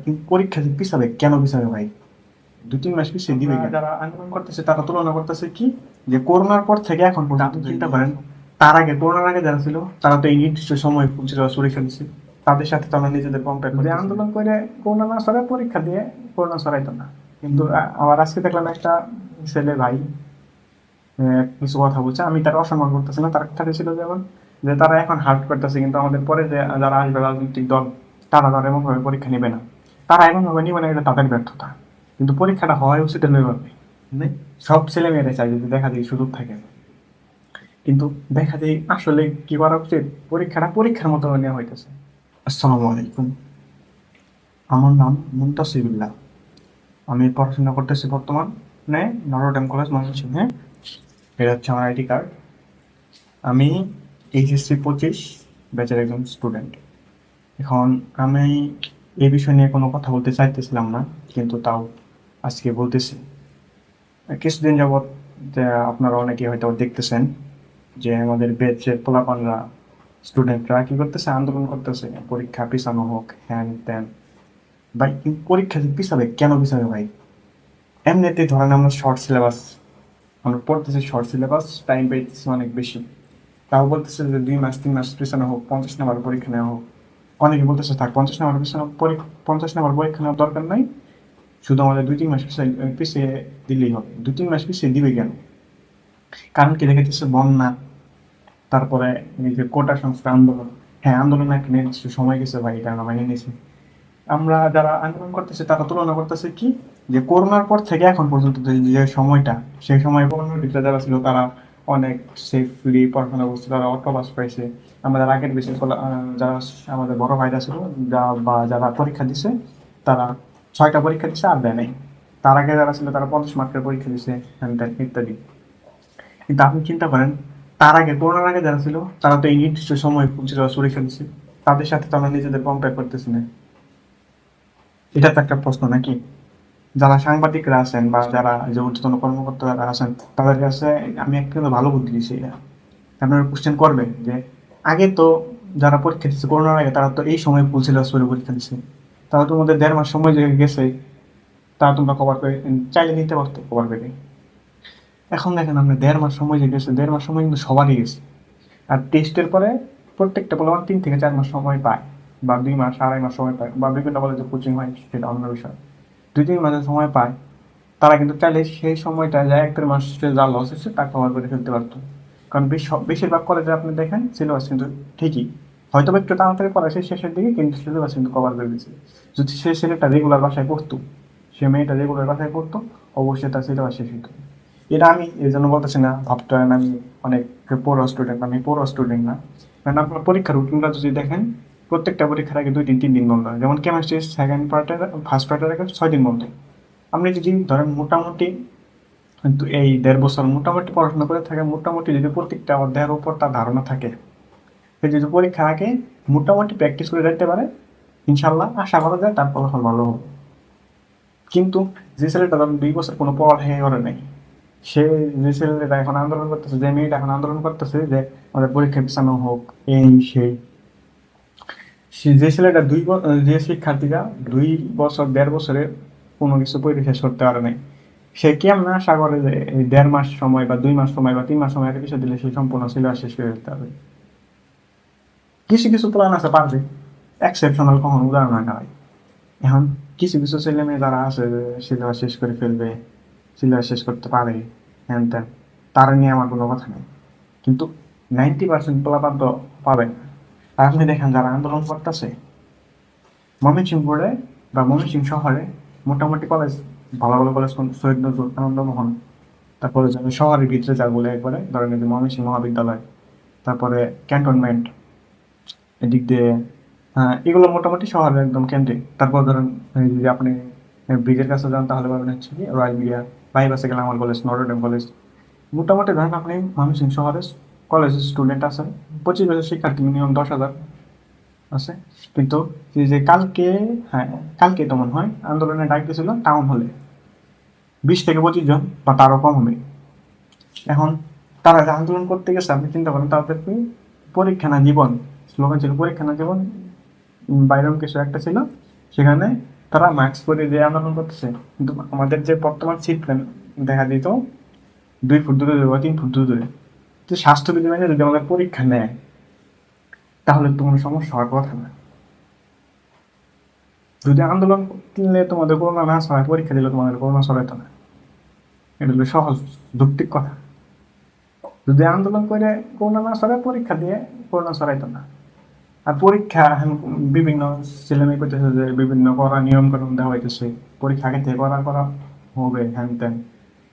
কিন্তু পরীক্ষা যে পিছাবে, কেন পিছাবে ভাই? 2-3 মাস পিছিয়ে দিবে কেন? যারা আন্দোলন করতেছে তারা তুলনা করতেছে কি, যে করোনার পর থেকে এখন পর্যন্ত চিন্তা করেন, তার আগে করোনার আগে যারা ছিল তারা তো এই নির্দিষ্ট সময় পৌঁছে যাওয়ার পরীক্ষা দিচ্ছে, তাদের সাথে তো আমরা নিজেদের কম্পেয়ার করে আন্দোলন করে করোনা না সরাই পরীক্ষা দিয়ে করোনা সরাইতো না। কিন্তু আবার আজকে দেখলাম একটা ছেলে ভাই কিছু কথা বলছে, আমি তার অসম্মান করতেছি না, তার কথা ছিল যেমন যে তারা এখন হার্ট করতেছে, কিন্তু আমাদের পরে যে যারা আসবে রাজনৈতিক দল তারা তারা এমন ভাবে পরীক্ষা নেবে না, তারা এমন ভাবে নিবে না, এটা তাদের ব্যর্থতা। কিন্তু পরীক্ষাটা হয় উচিত এভাবে, সব ছেলে মেয়েরা চাই যদি দেখা যায় সুযোগ থাকে, কিন্তু দেখা যায় আসলে কি করা উচিত, পরীক্ষাটা পরীক্ষার মতো নেওয়া হইতেছে। আসসালামু আলাইকুম, আমার নাম মুনতাসিরুল্লাহ। আমি পড়াশোনা করতেছি বর্তমানে নটরডেম কলেজ ময়মনসিংহে। এটা হচ্ছে আমার আইডি কার্ড। আমি এইচএসসি 25 ব্যাচের একজন স্টুডেন্ট। এখন আমি এই বিষয় নিয়ে কোনো কথা বলতে চাইতেছিলাম না, কিন্তু তাও আজকে বলতেছি। কিছুদিন যাবৎ আপনারা অনেকে হয়তো দেখতেছেন যে আমাদের ব্যাচের পোলাপানরা, স্টুডেন্টরা কি করতেছে, আন্দোলন করতেছে পরীক্ষা পিছানো হোক, হ্যান ত্যান। ভাই পরীক্ষা যে পিছাবে, কেন পিছাবে ভাই? এমনিতেই ধরেন আমরা শর্ট সিলেবাস, আমরা পড়তেছি শর্ট সিলেবাস, টাইম পাইতেছি অনেক বেশি, তাও বলতেছে যে 2 মাস 3 মাস পিছানো হোক, 50 নাম্বার পরীক্ষা নেওয়া হোক। অনেকে বলতেছে থাক 50 নাম্বার পিছানো, 50 নাম্বার পরীক্ষা নেওয়ার দরকার নাই, শুধু আমাদের 2-3 মাস পিছিয়ে দিলেই হবে। 2-3 মাস পিছিয়ে দিবে কেন? কারণ কি দেখাইতেছে, বন্যা, তারপরে এই যে কোটা সংস্কার আন্দোলন। হ্যাঁ, আন্দোলন একটা নির্দিষ্ট সময় গেছে ভাই, এটা আমরা মেনে নিয়েছি। আমরা যারা আন্দোলন করতেছে তারা তুলনা করতেছে কি, যে করোনার পর থেকে এখন পর্যন্ত যে সময়টা, সেই সময় করোনার ভিতরে যারা ছিল তারা অনেক সেফলি পড়াশোনা করছে, তারা অটো পাস পাইছে। আমাদের আগের বেশি যারা আমাদের বড় ভাইরা ছিল বা যারা পরীক্ষা দিছে, তারা 6টা পরীক্ষা দিছে আর দেয় নাই। তার আগে যারা ছিল তারা 50 মার্কের পরীক্ষা দিছে, ইত্যাদি। কিন্তু আপনি চিন্তা করেন, তার আগে করোনার আগে যারা ছিল তারা তো এই নির্দিষ্ট সময় পৌঁছে যাওয়ার পরীক্ষা দিচ্ছে, তাদের সাথে তো আমরা নিজেদের কম্পেয়ার করতেছি না। এটা তো একটা প্রশ্ন নাকি? যারা সাংবাদিকরা আছেন বা যারা যে ঊর্ধ্বতন কর্মকর্তারা আছেন, তাদের কাছে আমি একটা ভালো বুদ্ধি দিচ্ছি, এটা আপনারা কোশ্চেন করবে যে আগে তো যারা পরীক্ষা দিচ্ছে করোনার আগে, তারা তো এই সময় পৌঁছে যাওয়ার পরে পরীক্ষা দিচ্ছে, তারা তোমাদের 1.5 মাস সময় যে গেছে, তা তোমরা কভার করে চাইলে নিতে পারতো কভার করে। এখন দেখেন আমরা 1.5 মাস সময় যে গেছে, 1.5 মাস সময় কিন্তু সবারই গেছে। আর টেস্টের পরে প্রত্যেকটা বলে 3 থেকে 4 মাস সময় পায়, বা 2 মাস 2.5 মাস সময় পায়, বা বিভিন্ন কলেজে কোচিং হয়, সেটা অন্য বিষয়। 2-3 মাসের সময় পায়, তারা কিন্তু চাইলে সেই সময়টা যা 1-1.5 মাসে যা লস হচ্ছে তা কভার করে ফেলতে পারতো। কারণ বেশিরভাগ কলেজে আপনি দেখেন সিলেবাস কিন্তু ঠিকই, হয়তো বা একটু তাড়াতাড়ি পড়ায় সেই শেষের দিকে, কিন্তু সিলেবাস কিন্তু কভার করে দিচ্ছে। যদি সে ছেলেটা রেগুলার বাসায় পড়তো, সে মেয়েটা রেগুলার বাসায় পড়তো, অবশ্যই তার সিলেবাস শেষ হতো। এটা আমি এই জন্য বলতেছি না ভাবতে হয় না আমি অনেক পড়ো স্টুডেন্ট, আমি পড়ো স্টুডেন্ট না। কারণ আপনার পরীক্ষার রুটিনটা যদি দেখেন, প্রত্যেকটা পরীক্ষার আগে 2-3 দিন বন্ধ হয়। যেমন কেমিস্ট্রি সেকেন্ড পার্টের ফার্স্ট পার্টের আগে 6 দিন বন্ধ। আপনি যদি ধরেন মোটামুটি কিন্তু এই 1.5 বছর মোটামুটি পড়াশোনা করে থাকে, মোটামুটি যদি প্রত্যেকটা অধ্যায়ের উপর তার ধারণা থাকে, সে যদি পরীক্ষার আগে মোটামুটি প্র্যাকটিস করে রাখতে পারে, ইনশাল্লাহ আশা করা যায় তার ফলাফল ভালো হবে। কিন্তু যে ছেলেটা ধরেন 2 বছর কোনো পড়ালেখা করে নাই, সে, যে ছেলেটা এখন আন্দোলন করতেছে, যে মেয়েটা এখন আন্দোলন করতেছে যে আমাদের পরীক্ষা পিছানো হোক, এই সেই, যে ছেলেটা যে শিক্ষার্থীরা 2 বছর 1.5 বছরে কোনো কিছু পরীক্ষা শেষ করতে পারে নাই, সে কেমন আশা করে যে এই 1.5 মাস সময় বা 2 মাস সময় বা 3 মাস সময় একটা বিষয় দিলে সে সম্পূর্ণ সিলেবাস শেষ করে দিতে হবে? কিছু কিছু প্ল্যান আছে পারবে, এক্সেপশনাল কখনো উদাহরণ হয় না ভাই। এখন কিছু কিছু ছেলে মেয়ে যারা আছে সিলেবাস শেষ করে ফেলবে, সিলেবাস শেষ করতে পারে, হ্যান ত্যান, তারা নিয়ে আমার কোনো কথা নেই। কিন্তু 90% পোলাপান তো পাবে না। আর আপনি দেখেন যারা আন্দোলন করতেছে, ময়মনসিংহ বোর্ডে বা ময়মনসিংহ শহরে মোটামুটি কলেজ, ভালো ভালো কলেজ শহীদ নজরুল, আনন্দমোহন, তারপরে যাবে শহরের ভিতরে যা বলে একবারে ধরেন যে ময়মনসিংহ মহাবিদ্যালয়, তারপরে ক্যান্টনমেন্ট, এদিক দিয়ে, হ্যাঁ এগুলো মোটামুটি শহরের একদম কেন্দ্রে। তারপর ধরেন যদি আপনি ব্রিজের কাছে যান তাহলে পাবেন হচ্ছে কি রয়্যাল মিডিয়া, বাইপাসে গেলে আমার কলেজ নটরডেম কলেজ। মোটামুটি ধরেন আপনি ময়মনসিংহ শহরে কলেজের স্টুডেন্ট আছেন 25 বছর শিক্ষার্থী মিনিমাম 10,000 আছে। কিন্তু এই যে কালকে, হ্যাঁ কালকে তো মনে হয় আন্দোলনে ডাক দিয়েছিল টাউন হলে 20 থেকে 25 জন বা তারও কম হবে। এখন তারা যে আন্দোলন করতে গেছে, আপনি চিন্তা করেন তাদের কি পরীক্ষা না জীবন, স্লোগান ছিল পরীক্ষা না জীবন, বাইরম কিছু একটা ছিল সেখানে, তারা মাস্ক পরে যে আন্দোলন করতেছে, কিন্তু আমাদের যে বর্তমান সিট প্ল্যান দেখা দিত 2 ফুট দূরে বা 3 ফুট দূরে। যে স্বাস্থ্যবিধি মেনে যদি আমাদের পরীক্ষা নেয় তাহলে তো কোনো সমস্যা হওয়ার কথা না। যদি আন্দোলন করলে তোমাদের করোনা না ছড়ায়, পরীক্ষা দিলে তোমাদের করোনা ছড়াইতো না। এটা হলো সহজ যৌক্তিক কথা। যদি আন্দোলন করে করোনা না ছড়ায়, পরীক্ষা দিয়ে করোনা ছড়াইতো না। আর পরীক্ষা বিভিন্ন ছেলেমেয়ে করতেছে যে বিভিন্ন করা নিয়ম কানুন দেওয়া হইতেছে, পরীক্ষা আগে থেকে করা করা হবে হ্যান ত্যান।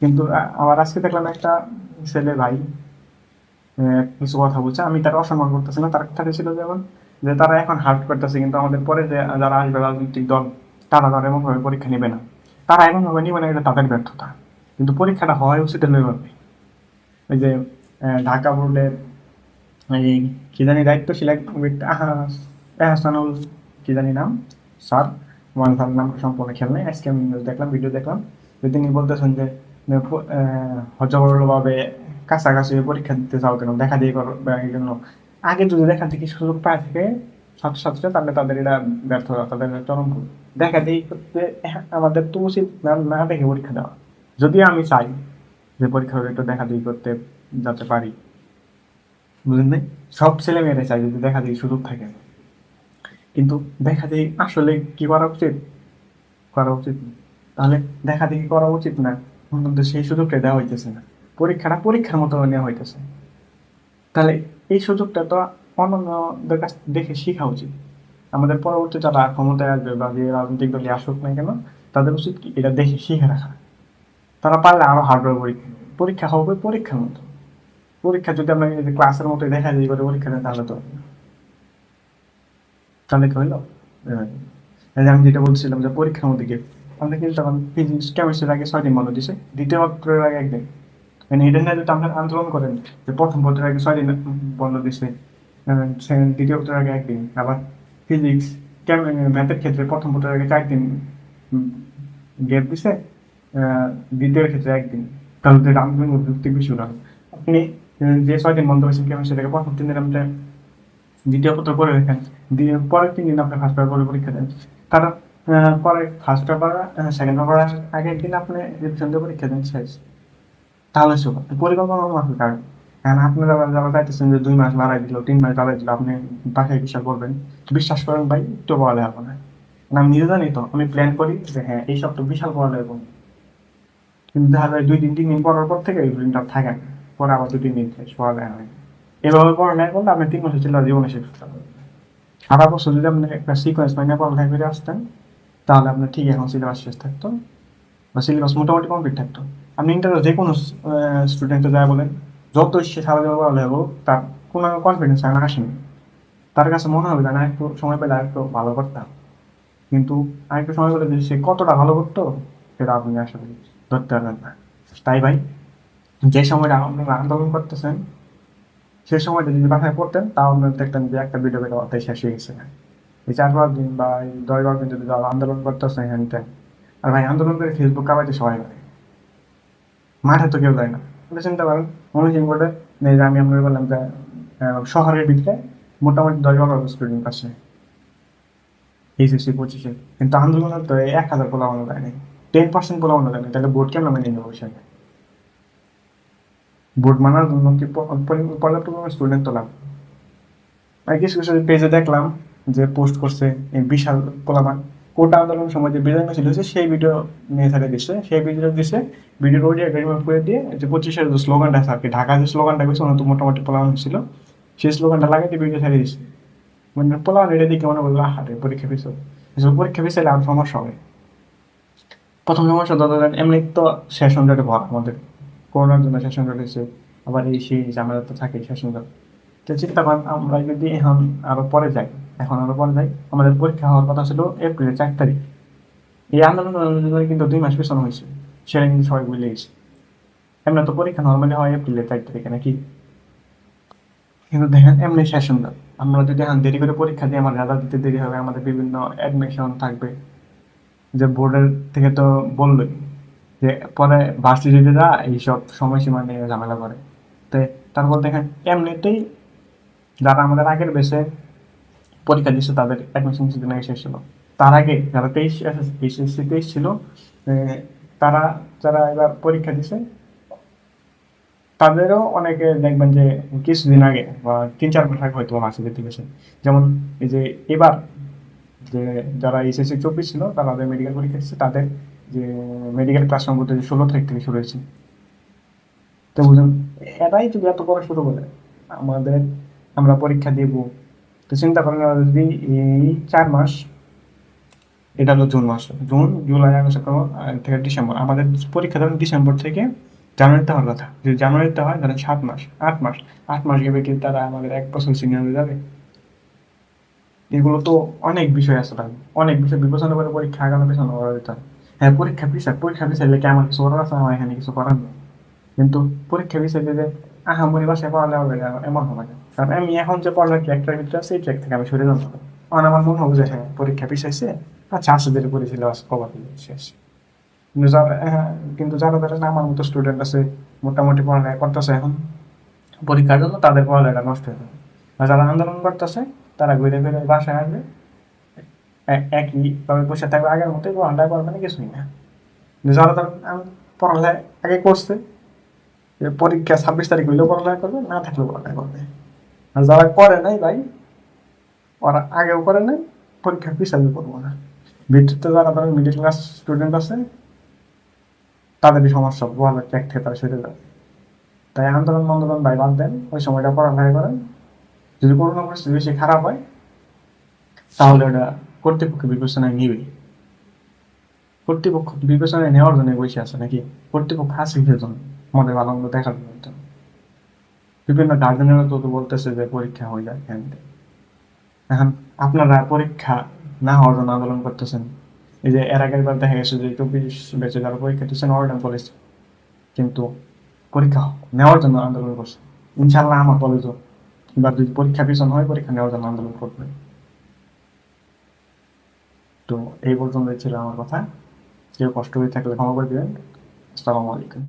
কিন্তু আবার আজকে দেখলাম একটা ছেলে ভাই কিছু কথা বলছে, আমি তার অসম্মান করতেছি না, তার কথা ছিল যেমন যে তারা এখন হার্ট করতেছে, কিন্তু আমাদের পরে যে যারা আসবে রাজনৈতিক দল তারা এমনভাবে পরীক্ষা নেবে না, তারা এমনভাবে নিবে না, এটা তাদের ব্যর্থতা। কিন্তু পরীক্ষাটা হয় উচিত এভাবে। ওই যে ঢাকা বোর্ডের এই কি জানি দায়িত্বশীল এক ব্যক্তি এহসানুল কি জানি নাম স্যার, আমার স্যার নাম সম্পূর্ণ খেয়াল নেই, আজকে আমি দেখলাম, ভিডিও দেখলাম যে তিনি বলতেছেন যে হজবরলভাবে কাছাকাছি পরীক্ষা দিতে চাও কেন, দেখা দিয়ে করো এই জন্য। আগে যদি দেখা দেখি সুযোগ পায় থেকে ছাত্রছাত্রীরা, তাহলে তাদের এটা ব্যর্থতা, তাদের চরম ভুল। দেখা দেখি করতে আমাদের তো উচিত না দেখে পরীক্ষা দেওয়া। যদিও আমি চাই যে পরীক্ষা একটু দেখা দেখি করতে যাতে পারি, বুঝলেন নাই? সব ছেলে মেয়েরা চাই যদি দেখা দেখি সুযোগ থাকে, কিন্তু দেখা দেখি আসলে কি করা উচিত, করা উচিত না। তাহলে দেখা দেখি করা উচিত না, কিন্তু সেই সুযোগটা দেওয়া হইতেছে না, পরীক্ষাটা পরীক্ষার মতো নেওয়া হইতেছে। তাহলে এই সুযোগটা তো অন্যদের কাছ দেখে শেখা উচিত। আমাদের পরবর্তী যারা ক্ষমতায় আসবে বা যে রাজনৈতিক দলে আসুক না কেন, তাদের উচিত কি এটা দেখে শিখে রাখা। তারা পারলে আরো হার্ডওয়ার পরীক্ষা হবে পরীক্ষার মতো। পরীক্ষা যদি আমরা ক্লাসের মতো দেখা যায় করে পরীক্ষা নেই, তাহলে তো তাহলে কি হইলো? আমি যেটা বলছিলাম যে পরীক্ষার মধ্যে গিয়ে আমাদের কিন্তু তখন ফিজিক্স কেমিস্ট্রির আগে 6 দিন বন্ধ দিছে, দ্বিতীয় পত্রের আগে 1 দিন। মানে এটা নিয়ে যদি আপনার আন্দোলন করেন যে প্রথম পত্রের আগে 6 দিন বন্ধ দিছে, দ্বিতীয় পত্রের আগে 1 দিন, আবার ফিজিক্স ম্যাথের ক্ষেত্রে প্রথম পত্রের আগে 4 দিন গ্যাপ দিছে, দ্বিতীয় ক্ষেত্রে 1 দিন, তাহলে তো আন্দোলন যুক্তি বিষয় না। আপনি যে 6 দিন বন্ধ হয়েছেন কেমিস্ট্রিটাকে প্রথম 3 দিন আপনি দ্বিতীয় পত্র করে রেখেন, দিয়ে পরের 3 দিন আপনি ফার্স্ট পেপার করে পরীক্ষা দেন। কারণ পরে ফার্স্ট পেপার সেকেন্ড পেপার আগের দিন আপনি রিভিশন দিয়ে পরীক্ষা দেন, শেষ। তাহলে শুভ পরিকল্পনা মাফিক। কারণ কারণ আপনারা যারা চাইতেছেন যে 2 মাস বাড়াই দিল, 3 মাস বাড়াই দিল, আপনি বাসায় বিশ্বাস করবেন? বিশ্বাস করেন ভাই, একটু পড়ালেখা হবে না। আমি নিজে জানি তো, আমি প্ল্যান করি যে হ্যাঁ এই সপ্তাহ বিশাল পড়ালেখা করবো, কিন্তু দেখা যায় 2 দিন 3 দিন পড়ার পর থেকে ওই দিনটা থাকে না, পরে আবার 2 3 দিন শেষ পড়ালেখা হয়। এভাবে পড়ালেখা করলে আপনি 3 মাসে ছিল জীবনে শেষ করতে পারবেন। সারা বছর যদি আপনি একটা সিকোয়েন্স মাইনে পড়ালেখা করে আসতেন, তাহলে আপনার ঠিক এখন সিলেবাস শেষ থাকতো বা সিলেবাস মোটামুটি কমপ্লিট থাকতো। আপনি ইন্টারভিউ যে কোনো স্টুডেন্টকে যায় বলেন, যত সে সারা জীবন পড়ালেখা হোক, তার কোনো কনফিডেন্স না আসেনি, তার কাছে মনে হবে না একটু সময় পেলে আরেকটু ভালো করতাম। কিন্তু আরেকটু সময় পেলে যে সে কতটা ভালো করতো, সেটা আপনি আসলে ধরতে পারবেন না। তাই ভাই, যে সময়টা আপনি আন্দোলন করতেছেন, সে সময়টা যদি বাসায় পড়তেন, তাও আপনি দেখতেন যে একটা ভিডিও পেতে অর্থাৎ শেষ হয়ে গেছে। এই 4-5 দিন বা এই 10-12 দিন যদি যারা আন্দোলন করতেছে হ্যান ত্যান। আর ভাই আন্দোলন করে ফেসবুক কামাইতে সবাই করে, মাঠে তো কেউ যায় না। আপনি চিন্তা করেন, ময়মনসিংহ বোর্ডে আমি আপনাকে বললাম যে শহরের ভিতরে মোটামুটি 10-12 স্টুডেন্ট আছে এইচএসসি 25-এ, কিন্তু আন্দোলনের তো 1000 পোলাপান যায় নাই, 10% পোলাপান যায় না। তাহলে বোর্ড কেমন মেনে নেবো? বিষয়টা বোর্ড মানার জন্য কি পর্যাপ্ত পরিমাণ স্টুডেন্ট তো লাগবে। আর কিছু কিছু পেজে দেখলাম যে পোস্ট করছে এই বিশাল পোলাপান কোটা আন্দোলনের সময় যে বিজয় মিছিল হয়েছে সেই ভিডিও নিয়ে থাকে দিচ্ছে, সেই ভিডিও দিচ্ছে, ভিডিওর অডিও রিমুভ করে দিয়ে যে 25-এর যে স্লোগানটা আছে আর কি, ঢাকা যে স্লোগানটা হয়েছে ওনার তো মোটামুটি পোলাপান ছিল, সেই স্লোগানটা লাগাই দিয়ে ভিডিও ছাড়িয়ে দিচ্ছে। মানে পোলাপান এটা দিকে মনে করলো হারে পরীক্ষা পিছু, পরীক্ষা পিছাইলে আর সমস্যা হবে। প্রথম সমস্যা তো ধরেন এমনি তো সেশন জটে ভরা আমাদের, করোনার জন্য সেশন জট হয়েছে, আবার এই সেই ঝামেলা তো থাকে সেশন জট। তো চিন্তা করেন আমরা যদি এখন আরো পরে যাই, এখন আরো পরে যাই, আমাদের পরীক্ষা হওয়ার কথা ছিল এপ্রিলের 4 তারিখ। এই আন্দোলন কিন্তু 2 মাস পিছানো হয়েছে, সেটা কিন্তু সবাই ভুলে গেছে। এমনি তো পরীক্ষা নর্মালি হয় এপ্রিলের 4 তারিখে নাকি, কিন্তু দেখেন এমনি সেশন জট। আমরা যদি এখন দেরি করে পরীক্ষা দিই, আমার রেজাল্ট দিতে দেরি হবে, আমাদের বিভিন্ন অ্যাডমিশন থাকবে, যে বোর্ডের থেকে তো বললোই যে পরে ভার্সিটিরা এইসব সময়সীমা নিয়ে ঝামেলা করে। তো তারপর দেখেন এমনিতেই যারা আমাদের আগের বেসে পরীক্ষা দিচ্ছে তাদের অ্যাডমিশন কিছুদিন আগে শেষ হলো, তার আগে যারা এইচএসসি 23 ছিল, তারা যারা এবার পরীক্ষা দিছে তাদেরও অনেকে দেখবেন যে কিছুদিন আগে বা 3-4 মাস আগে হয়তো মাসে যেতে গেছে। যেমন এই যে এবার যে যারা এইচএসসি 24 ছিল তারা মেডিকেল পরীক্ষা দিচ্ছে, তাদের যে মেডিকেল ক্লাস সম্ভবত 16 তারিখ থেকে শুরু হয়েছে। তো বুঝুন, এরাই যদি এত পড়া শুরু করে আমাদের, আমরা পরীক্ষা দেব, তো চিন্তা করেন ওরা যদি এই 4 মাস, এটা হলো জুন মাস, জুন জুলাই আগস্ট সেপ্টেম্বর থেকে ডিসেম্বর, আমাদের পরীক্ষা ধরেন ডিসেম্বর থেকে জানুয়ারিতে হওয়ার কথা, যদি জানুয়ারিতে হয় ধরেন 7 মাস, 8 মাস, 8 মাস গেলে কি তারা আমাদের 1 বছর সিনিয়র হয়ে যাবে? এগুলো তো অনেক বিষয় আছে ভাই, অনেক বিষয় বিবেচনা করে পরীক্ষা আগানো পেছানো করা যেতে হয়। হ্যাঁ, পরীক্ষা পিছাইলে কি আমার কিছু করার আছে? আমার এখানে কিছু করার নেই। কিন্তু পরীক্ষা পিছাইলে যে আহামরি বাসায় পড়ালে হবে না, এমন হবে না। কারণ আমি এখন যে পড়ার ট্র্যাকটার ভিতরে আছে, এই ট্র্যাক থেকে আমি সরে যাবো। কারণ আমার মনে হবে যে হ্যাঁ, পরীক্ষা পিছাইছে, আচ্ছা আস্তে ধীরে পড়েছিল, কবার শেষ। কিন্তু যারা কিন্তু যারা ধরেন আমার মতো স্টুডেন্ট আছে, মোটামুটি পড়ালেখা করতেছে এখন পরীক্ষার জন্য, তাদের পড়ালেখা নষ্ট হয়ে যাবে। আর যারা আন্দোলন করতেছে তারা ঘুরে ফিরে বাসায় আসবে, একইভাবে বসে থাকবে আগের মতোই, পড়ালেখা করবে না, কিছুই না। কিন্তু যারা ধরেন পড়ালেখা আগে করছে, পরীক্ষা 26 তারিখ হইলেও পড়ালেখা করবে, না থাকলেও পড়ালেখা করবে। আর যারা করে নাই ভাই, ওরা আগেও করে নাই, পরীক্ষা পিছাবে করবো না। ভিতরে যারা ধরেন মিডিল ক্লাস স্টুডেন্ট আছে, তাদেরই সমস্যা, পড়ালেখা ট্র্যাক থেকে তারা সরে যাবে। তাই আন্দোলন ভাই বাদ দেন, ওই সময়টা পড়ালেখা করেন। যদি করোনা পরিস্থিতি বেশি খারাপ হয়, তাহলে ওটা কর্তৃপক্ষ বিবেচনায় নিবে। কর্তৃপক্ষ বিবেচনায় নেওয়ার জন্য বসে আছে নাকি? কর্তৃপক্ষ আছে কিসের জন্য? আমাদের ভালো মন্দ দেখার জন্য। বিভিন্ন গার্জেনেরা তো বলতেছে যে পরীক্ষা হয়ে যায়। এখন আপনারা পরীক্ষা না হওয়ার জন্য আন্দোলন করতেছেন। এই যে এর আগের বার দেখা গেছে যে 24 ব্যাচে যারা পরীক্ষা দিচ্ছেন অরিজিনাল কলেজ, কিন্তু পরীক্ষা নেওয়ার জন্য আন্দোলন করছে। ইনশাল্লাহ আমার কলেজও এবার যদি পরীক্ষা পিছন হয়, পরীক্ষা নেওয়ার জন্য আন্দোলন করবে। তো এই পর্যন্তই ছিল আমার কথা। কেউ কষ্ট হয়ে থাকলে ক্ষমা করে দিবেন। আসসালামু আলাইকুম।